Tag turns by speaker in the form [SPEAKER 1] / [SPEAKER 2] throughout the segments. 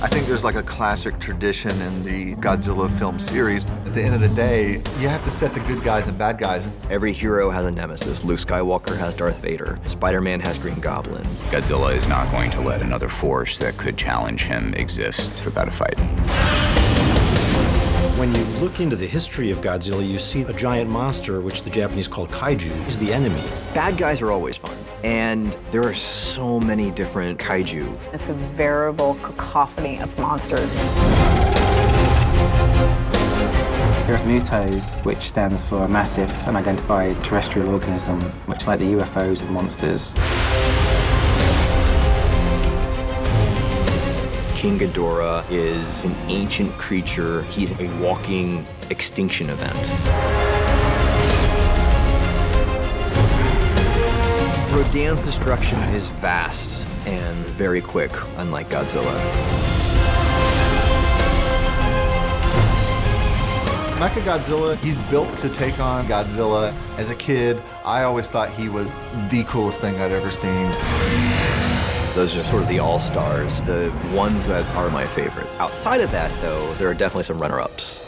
[SPEAKER 1] I think there's like a classic tradition in the Godzilla film series. At the end of the day, you have to set the good guys and bad guys.
[SPEAKER 2] Every hero has a nemesis. Luke Skywalker has Darth Vader. Spider-Man has Green Goblin.
[SPEAKER 3] Godzilla is not going to let another force that could challenge him exist without a fight.
[SPEAKER 4] When you look into the history of Godzilla, you see a giant monster, which the Japanese call kaiju, is the enemy.
[SPEAKER 2] Bad guys are always fun, and there are so many different kaiju.
[SPEAKER 5] It's a veritable cacophony of monsters.
[SPEAKER 6] There are Mutos, which stands for a massive unidentified terrestrial organism, much like the UFOs of monsters.
[SPEAKER 2] King Ghidorah is an ancient creature. He's a walking extinction event. Rodan's destruction is vast and very quick, unlike Godzilla.
[SPEAKER 1] Mechagodzilla, he's built to take on Godzilla. As a kid, I always thought he was the coolest thing I'd ever seen.
[SPEAKER 2] Those are sort of the all-stars, the ones that are my favorite. Outside of that, though, there are definitely some runner-ups.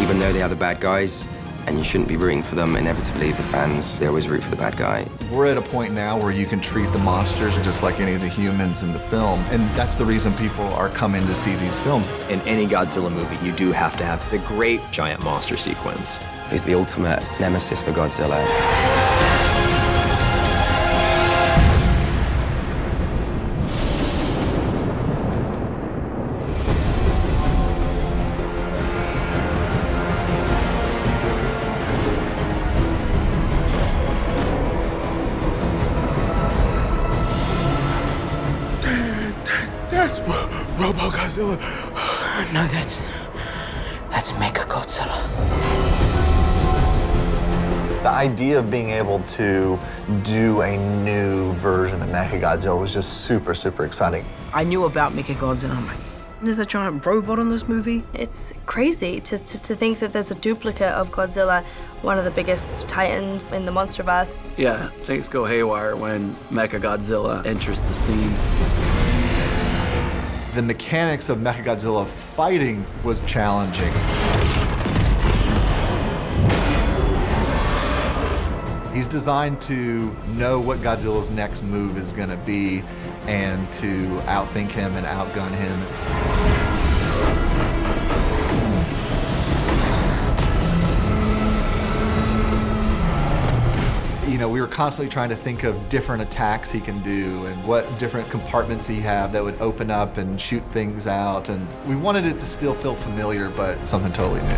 [SPEAKER 7] Even though they are the bad guys, and you shouldn't be rooting for them, inevitably the fans, they always root for the bad guy.
[SPEAKER 1] We're at a point now where you can treat the monsters just like any of the humans in the film, and that's the reason people are coming to see these films.
[SPEAKER 2] In any Godzilla movie, you do have to have the great giant monster sequence.
[SPEAKER 7] He's the ultimate nemesis for Godzilla.
[SPEAKER 8] That's Robo-Godzilla.
[SPEAKER 9] No, that's Mechagodzilla.
[SPEAKER 1] The idea of being able to do a new version of Mechagodzilla was just super, super exciting.
[SPEAKER 9] I knew about Mechagodzilla, and I'm like, there's a giant robot in this movie?
[SPEAKER 10] It's crazy to think that there's a duplicate of Godzilla, one of the biggest titans in the Monsterverse.
[SPEAKER 11] Yeah, things go haywire when Mechagodzilla enters the scene.
[SPEAKER 1] The mechanics of Mechagodzilla fighting was challenging. He's designed to know what Godzilla's next move is going to be and to outthink him and outgun him. You know, we were constantly trying to think of different attacks he can do and what different compartments he have that would open up and shoot things out. And we wanted it to still feel familiar, but something totally new.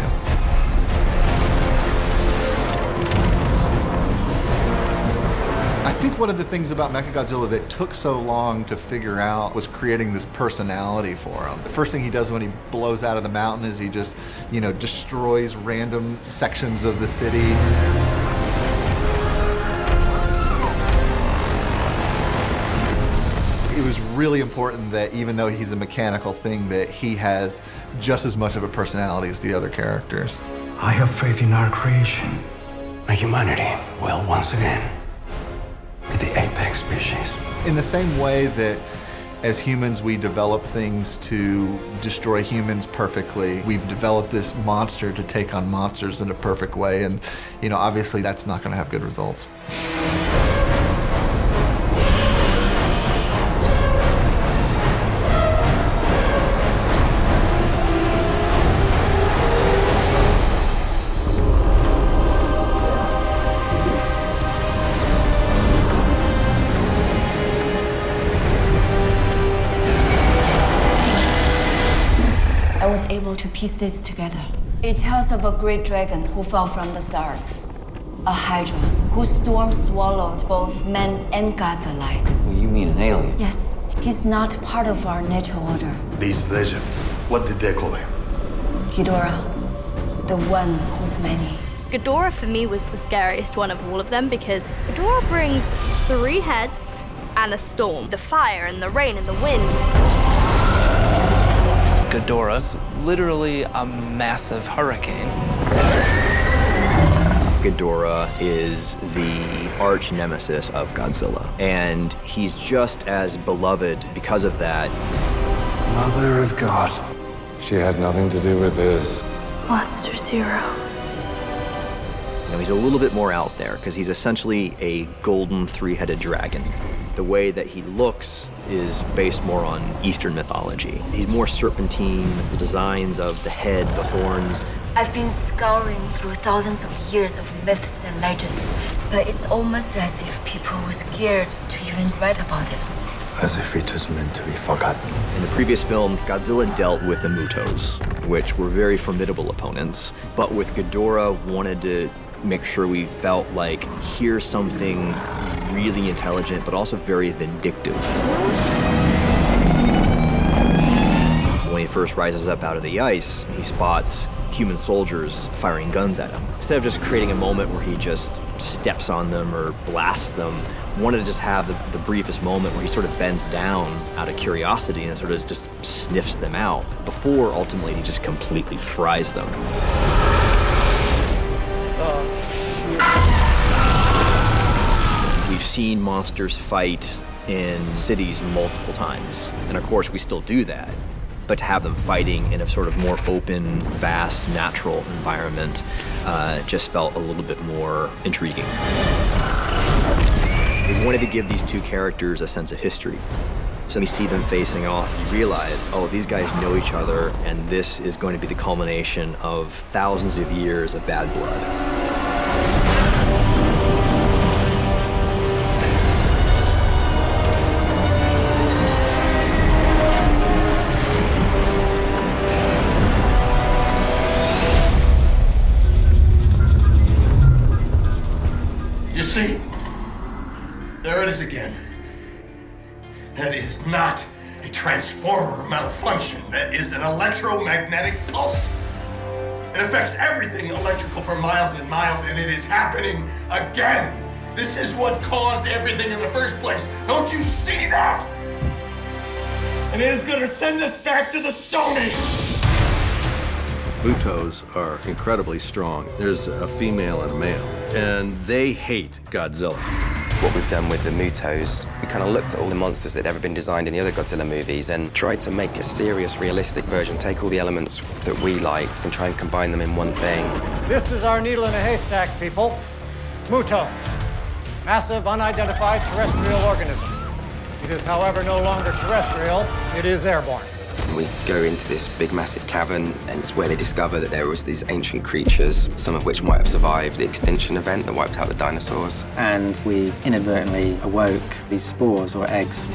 [SPEAKER 1] I think one of the things about Mechagodzilla that took so long to figure out was creating this personality for him. The first thing he does when he blows out of the mountain is he just, you know, destroys random sections of the city. It was really important that even though he's a mechanical thing, that he has just as much of a personality as the other characters.
[SPEAKER 8] I have faith in our creation. My humanity will once again be the apex species.
[SPEAKER 1] In the same way that as humans we develop things to destroy humans perfectly, we've developed this monster to take on monsters in a perfect way, and you know, obviously that's not going to have good results.
[SPEAKER 12] I was able to piece this together. It tells of a great dragon who fell from the stars. A hydra whose storm swallowed both men and gods alike.
[SPEAKER 13] Well, you mean an alien?
[SPEAKER 12] Yes, he's not part of our natural order.
[SPEAKER 8] These legends, what did they call him?
[SPEAKER 12] Ghidorah, the one who's many.
[SPEAKER 10] Ghidorah for me was the scariest one of all of them because Ghidorah brings 3 heads and a storm. The fire and the rain and the wind.
[SPEAKER 14] Ghidorah's literally a massive hurricane.
[SPEAKER 2] Ghidorah is the arch nemesis of Godzilla, and he's just as beloved because of that.
[SPEAKER 8] Mother of God. She had nothing to do with this.
[SPEAKER 10] Monster Zero.
[SPEAKER 2] You know, he's a little bit more out there because he's essentially a golden three-headed dragon. The way that he looks is based more on Eastern mythology. He's more serpentine, the designs of the head, the horns.
[SPEAKER 12] I've been scouring through thousands of years of myths and legends, but it's almost as if people were scared to even write about it.
[SPEAKER 8] As if it was meant to be forgotten.
[SPEAKER 2] In the previous film, Godzilla dealt with the Mutos, which were very formidable opponents. But with Ghidorah, wanted to make sure we felt like here's something really intelligent, but also very vindictive. When he first rises up out of the ice, he spots human soldiers firing guns at him. Instead of just creating a moment where he just steps on them or blasts them, wanted to just have the briefest moment where he sort of bends down out of curiosity and sort of just sniffs them out before ultimately he just completely fries them. We've seen monsters fight in cities multiple times, and of course we still do that. But to have them fighting in a sort of more open, vast, natural environment just felt a little bit more intriguing. We wanted to give these two characters a sense of history. So we see them facing off, you realize, oh, these guys know each other, and this is going to be the culmination of thousands of years of bad blood.
[SPEAKER 13] See, there it is again. That is not a transformer malfunction. That is an electromagnetic pulse. It affects everything electrical for miles and miles, and it is happening again. This is what caused everything in the first place. Don't you see that? And it is gonna send us back to the Stone Age.
[SPEAKER 14] Mutos are incredibly strong. There's a female and a male, and they hate Godzilla.
[SPEAKER 7] What we've done with the Mutos, we kind of looked at all the monsters that had ever been designed in the other Godzilla movies and tried to make a serious, realistic version, take all the elements that we liked and try and combine them in one thing.
[SPEAKER 15] This is our needle in a haystack, people. Muto, massive, unidentified terrestrial organism. It is, however, no longer terrestrial, it is airborne.
[SPEAKER 7] We go into this big, massive cavern, and it's where they discover that there was these ancient creatures, some of which might have survived the extinction event that wiped out the dinosaurs.
[SPEAKER 6] And we inadvertently awoke these spores or eggs.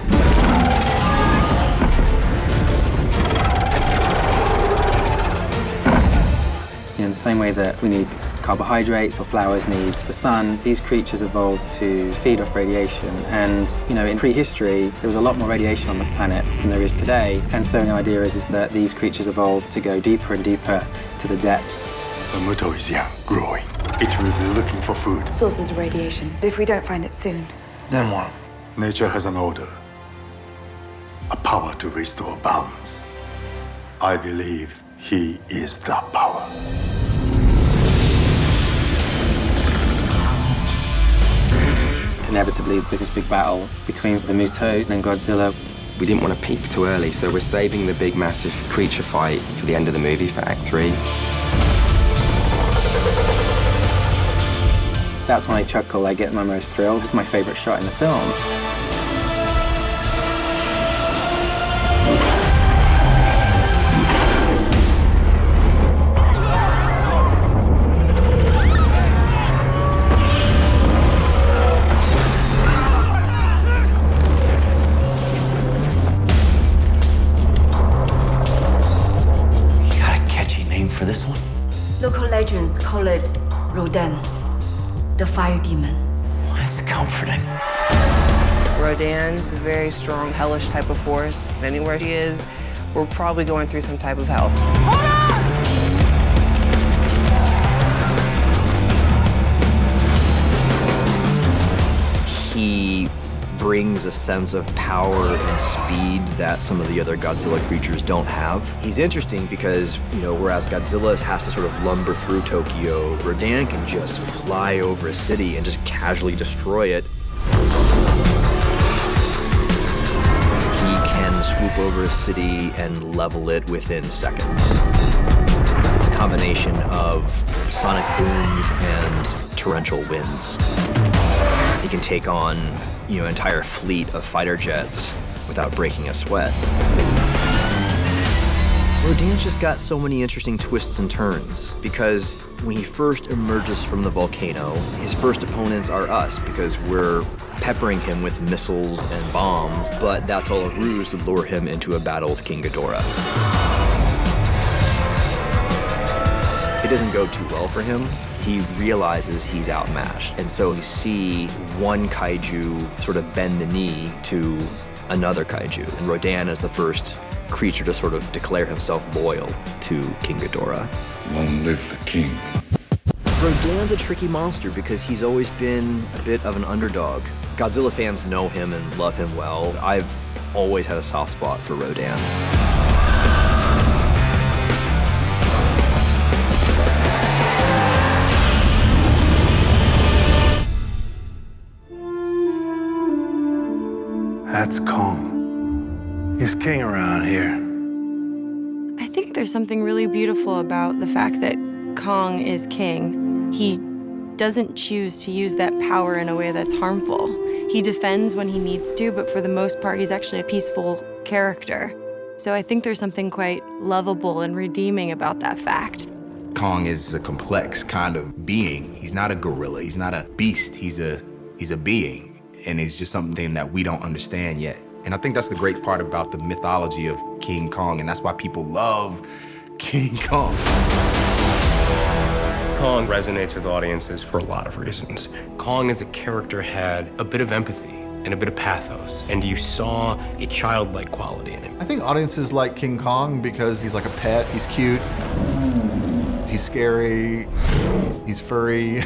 [SPEAKER 6] In the same way that we need carbohydrates or flowers need the sun, these creatures evolved to feed off radiation. And, you know, in prehistory, there was a lot more radiation on the planet than there is today. And so the idea is that these creatures evolved to go deeper and deeper to the depths.
[SPEAKER 8] The Muto is young, growing. It will be looking for food.
[SPEAKER 16] Sources of radiation. If we don't find it soon.
[SPEAKER 8] Then what? Nature has an order. A power to restore balance. I believe he is that power.
[SPEAKER 6] Inevitably, there's this big battle between the Muto and Godzilla.
[SPEAKER 7] We didn't want to peak too early, so we're saving the big, massive creature fight for the end of the movie, for Act 3.
[SPEAKER 6] That's when I chuckle, I get my most thrill. It's my favorite shot in the film.
[SPEAKER 12] For this one? Local legends call it Rodan, the fire demon.
[SPEAKER 9] Well, that's comforting.
[SPEAKER 17] Rodan's a very strong, hellish type of force. Anywhere he is, we're probably going through some type of hell.
[SPEAKER 2] He brings brings a sense of power and speed that some of the other Godzilla creatures don't have. He's interesting because, whereas Godzilla has to sort of lumber through Tokyo, Rodan can just fly over a city and just casually destroy it. He can swoop over a city and level it within seconds. A combination of sonic booms and torrential winds. He can take on, an entire fleet of fighter jets without breaking a sweat. Rodan's just got so many interesting twists and turns because when he first emerges from the volcano, his first opponents are us because we're peppering him with missiles and bombs, but that's all a ruse to lure him into a battle with King Ghidorah. It doesn't go too well for him. He realizes he's outmatched. And so you see one kaiju sort of bend the knee to another kaiju. And Rodan is the first creature to sort of declare himself loyal to King Ghidorah.
[SPEAKER 8] Long live the king.
[SPEAKER 2] Rodan's a tricky monster because he's always been a bit of an underdog. Godzilla fans know him and love him well. I've always had a soft spot for Rodan.
[SPEAKER 18] That's Kong. He's king around here.
[SPEAKER 19] I think there's something really beautiful about the fact that Kong is king. He doesn't choose to use that power in a way that's harmful. He defends when he needs to, but for the most part, he's actually a peaceful character. So I think there's something quite lovable and redeeming about that fact.
[SPEAKER 20] Kong is a complex kind of being. He's not a gorilla, he's not a beast, he's a being. And it's just something that we don't understand yet. And I think that's the great part about the mythology of King Kong, and that's why people love King Kong.
[SPEAKER 21] Kong resonates with audiences for a lot of reasons. Kong as a character had a bit of empathy and a bit of pathos, and you saw a childlike quality in him.
[SPEAKER 1] I think audiences like King Kong because he's like a pet, he's cute, he's scary, he's furry.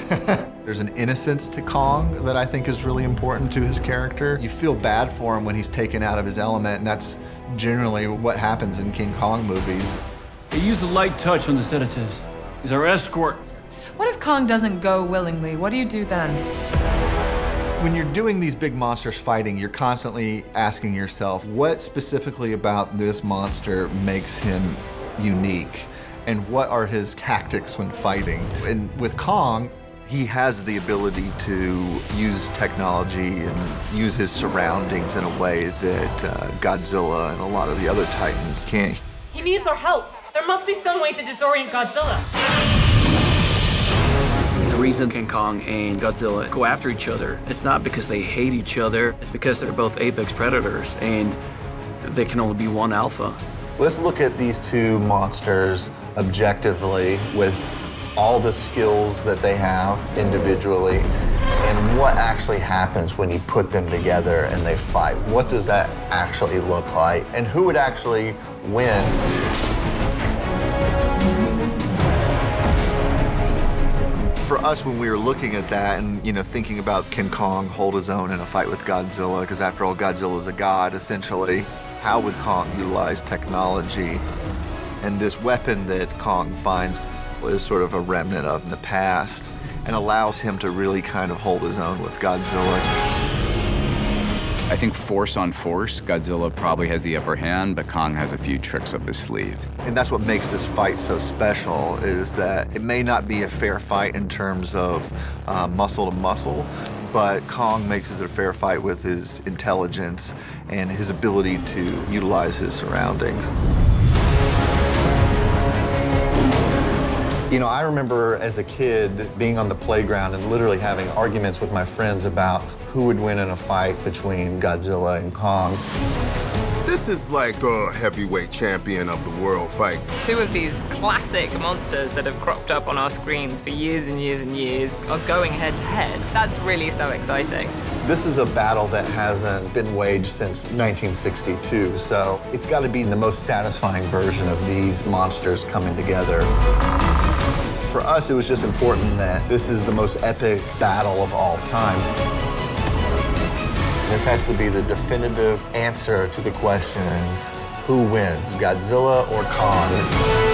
[SPEAKER 1] There's an innocence to Kong that I think is really important to his character. You feel bad for him when he's taken out of his element, and that's generally what happens in King Kong movies.
[SPEAKER 22] They use a light touch on the sedatives. He's our escort.
[SPEAKER 23] What if Kong doesn't go willingly? What do you do then?
[SPEAKER 1] When you're doing these big monsters fighting, you're constantly asking yourself, what specifically about this monster makes him unique? And what are his tactics when fighting? And with Kong, he has the ability to use technology and use his surroundings in a way that Godzilla and a lot of the other Titans can't.
[SPEAKER 24] He needs our help. There must be some way to disorient Godzilla.
[SPEAKER 11] The reason King Kong and Godzilla go after each other, it's not because they hate each other, it's because they're both apex predators and there can only be one alpha.
[SPEAKER 1] Let's look at these two monsters objectively with all the skills that they have individually and what actually happens when you put them together and they fight. What does that actually look like? And who would actually win? For us, when we were looking at that and thinking about can Kong hold his own in a fight with Godzilla, because after all, Godzilla is a god, essentially, how would Kong utilize technology? And this weapon that Kong finds is sort of a remnant of in the past and allows him to really kind of hold his own with Godzilla.
[SPEAKER 3] I think force on force, Godzilla probably has the upper hand, but Kong has a few tricks up his sleeve.
[SPEAKER 1] And that's what makes this fight so special, is that it may not be a fair fight in terms of muscle to muscle, but Kong makes it a fair fight with his intelligence and his ability to utilize his surroundings. I remember as a kid being on the playground and literally having arguments with my friends about who would win in a fight between Godzilla and Kong.
[SPEAKER 25] This is like the heavyweight champion of the world fight.
[SPEAKER 24] Two of these classic monsters that have cropped up on our screens for years and years and years are going head to head. That's really so exciting.
[SPEAKER 1] This is a battle that hasn't been waged since 1962, so it's got to be the most satisfying version of these monsters coming together. For us, it was just important that this is the most epic battle of all time. This has to be the definitive answer to the question, who wins, Godzilla or Kong?